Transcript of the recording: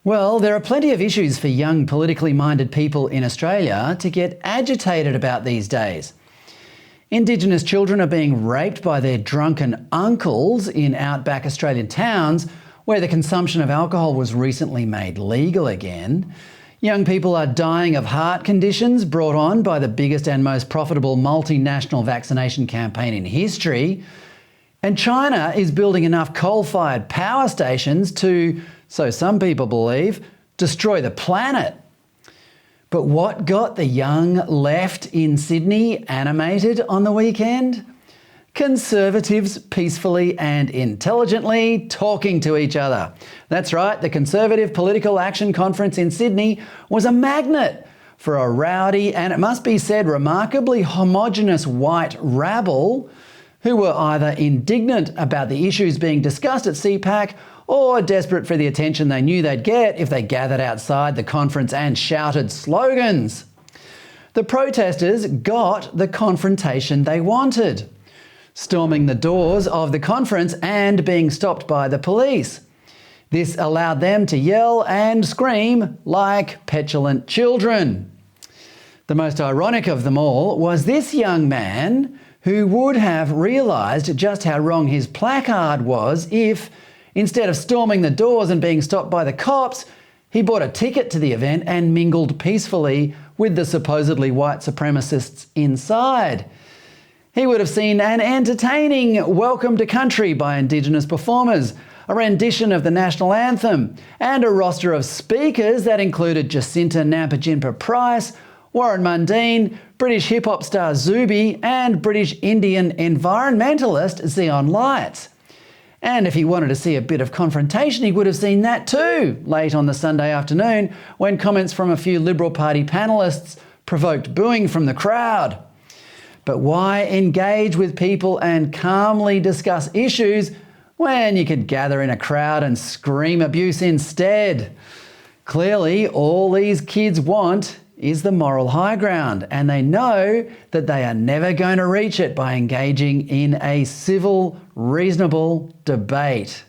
Well, there are plenty of issues for young politically minded people in Australia to get agitated about these days. Indigenous children are being raped by their drunken uncles in outback Australian towns where the consumption of alcohol was recently made legal again. Young people are dying of heart conditions brought on by the biggest and most profitable multinational vaccination campaign in history. And China is building enough coal-fired power stations to, so some people believe, destroy the planet. But what got the young left in Sydney animated on the weekend? Conservatives peacefully and intelligently talking to each other. That's right, the Conservative Political Action Conference in Sydney was a magnet for a rowdy and, it must be said, remarkably homogenous white rabble who were either indignant about the issues being discussed at CPAC or desperate for the attention they knew they'd get if they gathered outside the conference and shouted slogans. The protesters got the confrontation they wanted, storming the doors of the conference and being stopped by the police. This allowed them to yell and scream like petulant children. The most ironic of them all was this young man who would have realised just how wrong his placard was if, instead of storming the doors and being stopped by the cops, he bought a ticket to the event and mingled peacefully with the supposedly white supremacists inside. He would have seen an entertaining welcome to country by Indigenous performers, a rendition of the national anthem, and a roster of speakers that included Jacinta Nampijinpa Price, Warren Mundine, British hip-hop star Zuby, and British Indian environmentalist Xeon Lights. And if he wanted to see a bit of confrontation, he would have seen that too, late on the Sunday afternoon, when comments from a few Liberal Party panellists provoked booing from the crowd. But why engage with people and calmly discuss issues when you could gather in a crowd and scream abuse instead? Clearly, all these kids want is the moral high ground, and they know that they are never going to reach it by engaging in a civil, reasonable debate.